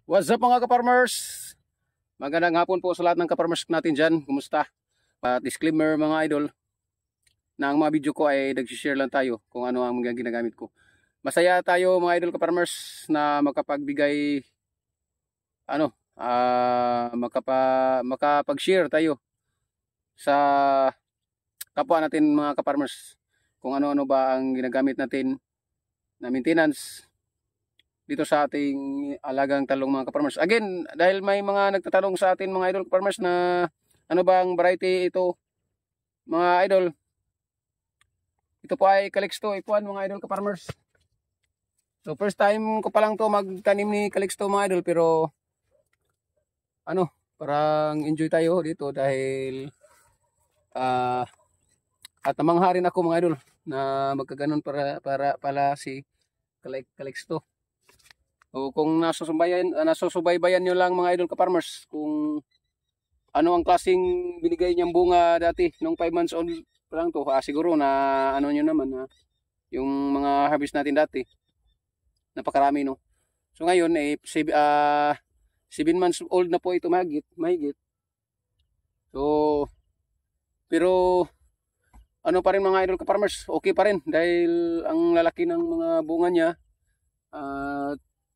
What's up mga ka-farmers? Magandang hapon po sa lahat ng ka-farmers natin dyan. Kumusta? Disclaimer mga idol, na ang mga video ko ay nag-share lang tayo kung ano ang mga ginagamit ko. Masaya tayo mga idol ka-farmers na makapagbigay, makapag-share tayo sa kapwa natin mga ka-farmers kung ano-ano ba ang ginagamit natin na maintenance dito sa ating alagang talong mga ka-farmers. Again, dahil may mga nagtatanong sa atin mga idol ka-farmers na ano bang variety ito mga idol. Ito po ay Calixto F1 mga idol ka-farmers. So first time ko pa lang to magtanim ni Calixto mga idol, pero parang enjoy tayo dito dahil at namangharin ako mga idol na magkaganon para si Calixto. O kung nasusubaybayan nyo lang mga idol ka-farmers kung ano ang klaseng binigay niyang bunga dati nung 5 months old pa lang to, siguro na ano nyo naman na yung mga harvest natin dati napakarami no. So ngayon 7 months old na po ito mahigit. So pero ano pa rin mga idol ka-farmers, okay pa rin dahil ang lalaki ng mga bunga niya.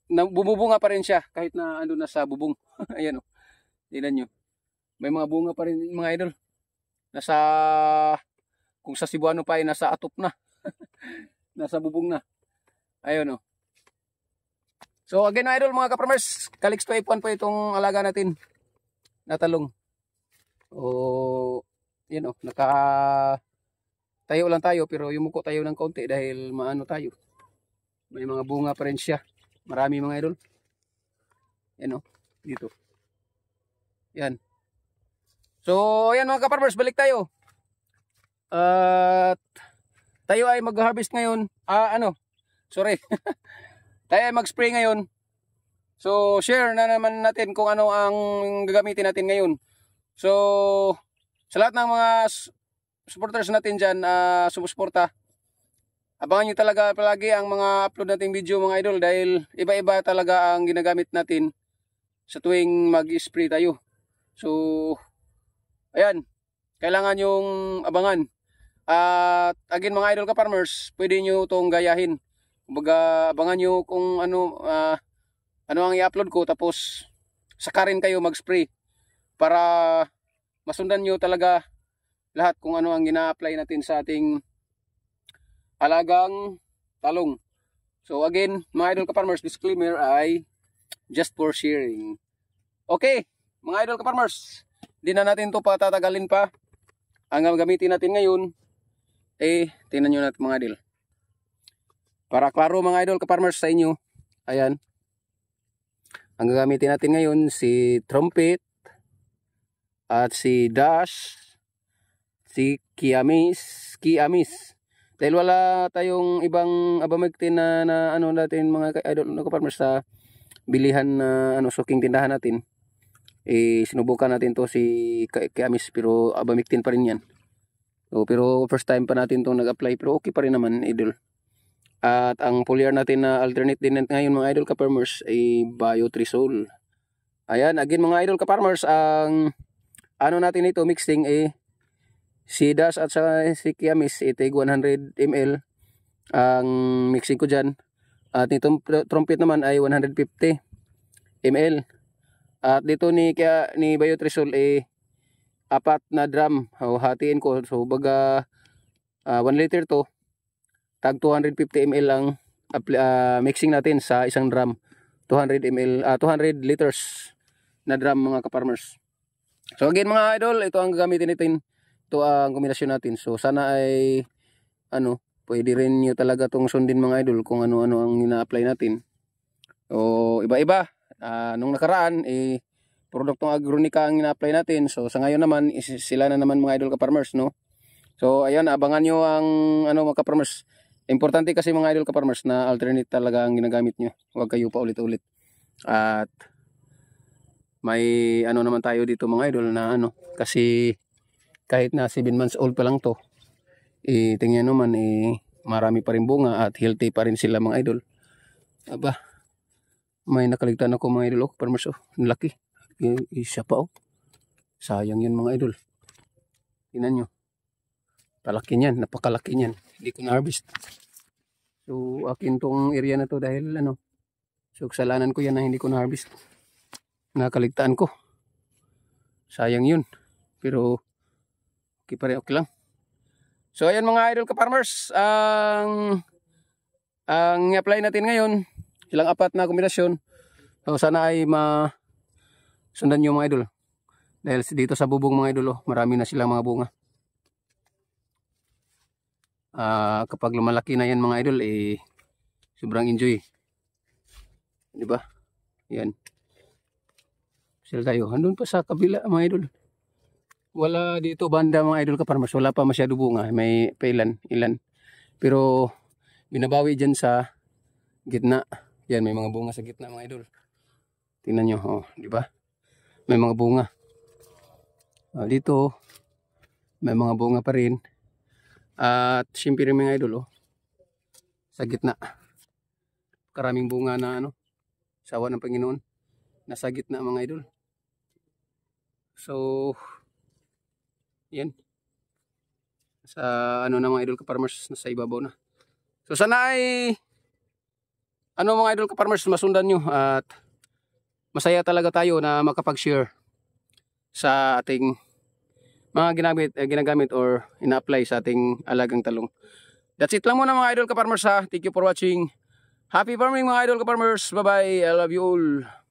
Bumubunga pa rin siya kahit na ando na sa bubong. Ayan o. Tingnan nyo. May mga bunga pa rin mga idol. Kung sa Cebuano pa ay nasa atop na. Nasa bubong na. Ayun o. So again mga idol mga ka-farmers, Calixto F1 po itong alaga natin na talong. O yan o. Tayo lang tayo pero yumuko tayo ng konti dahil maano tayo. May mga bunga pa rin siya. Marami mga idol. Yan o. Dito. Yan. So, ayan mga ka-farmers, balik tayo. At tayo ay mag-harvest ngayon. Sorry. Tayo ay mag-spray ngayon. So, share na naman natin kung ano ang gagamitin natin ngayon. So, sa lahat ng mga supporters natin dyan, sumusuporta, abangan nyo talaga palagi ang mga upload nating video mga idol dahil iba-iba talaga ang ginagamit natin sa tuwing mag-spray tayo. So, ayan, kailangan yung abangan. At again mga idol ka-farmers, pwede nyo itong gayahin. Kumbaga, abangan nyo kung ano ang i-upload ko tapos saka rin kayo mag-spray para masundan nyo talaga lahat kung ano ang gina-apply natin sa ating alagang talong. So again, mga idol ka-farmers, disclaimer ay just for sharing. Okay, mga idol ka-farmers, hindi na natin ito patatagalin pa. Ang gagamitin natin ngayon, tingnan nyo natin mga idol. Para klaro mga idol ka-farmers sa inyo, ayan. Ang gagamitin natin ngayon, si Trumpet, at si Dash, si Kiamis. Dahil wala tayong ibang abamagtin na natin mga idol ka-farmers sa bilihan na suking tindahan natin. Sinubukan natin to si Kiamis pero abamagtin pa rin yan. So, pero first time pa natin itong nag-apply pero okay pa rin naman idol. At ang foliar natin na alternate din ngayon mga idol ka-farmers ay Biotrisol. Ayan, again mga idol ka-farmers, ang natin ito mixing si Dash at si Kiamis, ito 100 ml ang mixing ko dyan. At itong Trumpet naman ay 150 ml. At dito ni Biotrisol 4 na drum. Hatiin ko. So baga 1 liter to. Tag 250 ml ang mixing natin sa isang drum. 200 liters na drum mga ka-farmers. So again mga idol, ito ang gagamitin natin. Ito ang kombinasyon natin. So sana ay pwede rin nyo talaga itong sundin mga idol kung ano-ano ang ina-apply natin. O iba-iba. Nung nakaraan produktong agronika ang ina-apply natin. So sa ngayon naman sila na naman mga idol ka-farmers, no. So ayan, abangan nyo ang mga ka-farmers. Importante kasi mga idol ka-farmers na alternate talaga ang ginagamit nyo. Huwag kayo pa ulit-ulit. At may naman tayo dito mga idol na kasi kahit na 7 months old pa lang to, tingnan naman marami pa rin bunga at healthy pa rin sila mga idol. Aba, May nakaligtaan ako mga idol, ka-farmers. Ang laki. Isa pa sayang yun mga idol. Tingnan nyo. Palaki niyan, napakalaki niyan. Hindi ko na-harvest. So akin tong area na to dahil so kasalanan ko yan na hindi ko na-harvest. Nakaligtaan ko. Sayang yun. Pero okay pa rin, okay lang. So ayan mga idol ka-farmers, ang i-apply natin ngayon, ilang 4 na kombinasyon. So sana ay masundan nyo mga idol. Dahil dito sa bubong mga idol, marami na silang mga bunga. Kapag lumalaki na yan mga idol, sobrang enjoy. Diba? Yan. Sila tayo. Andun pa sa kabila mga idol. Wala dito banda mga idol ka-farmers. Wala pa masyado bunga. May ilan. Pero binabawi dyan sa gitna. Yan, may mga bunga sa gitna mga idol. Tingnan nyo. Di ba? May mga bunga. Dito, may mga bunga pa rin. At siyempre mga idol, sa gitna. Karaming bunga na sawa ng Panginoon. Nasa gitna mga idol. So, yan. Sa na mga idol ka-farmers, nasa ibabaw na. So sana ay mga idol ka-farmers, masundan nyo at masaya talaga tayo na makapag-share sa ating mga ginagamit or ina-apply sa ating alagang talong. That's it lang muna mga idol ka-farmers ha. Thank you for watching. Happy farming mga idol ka-farmers. Bye bye. I love you all.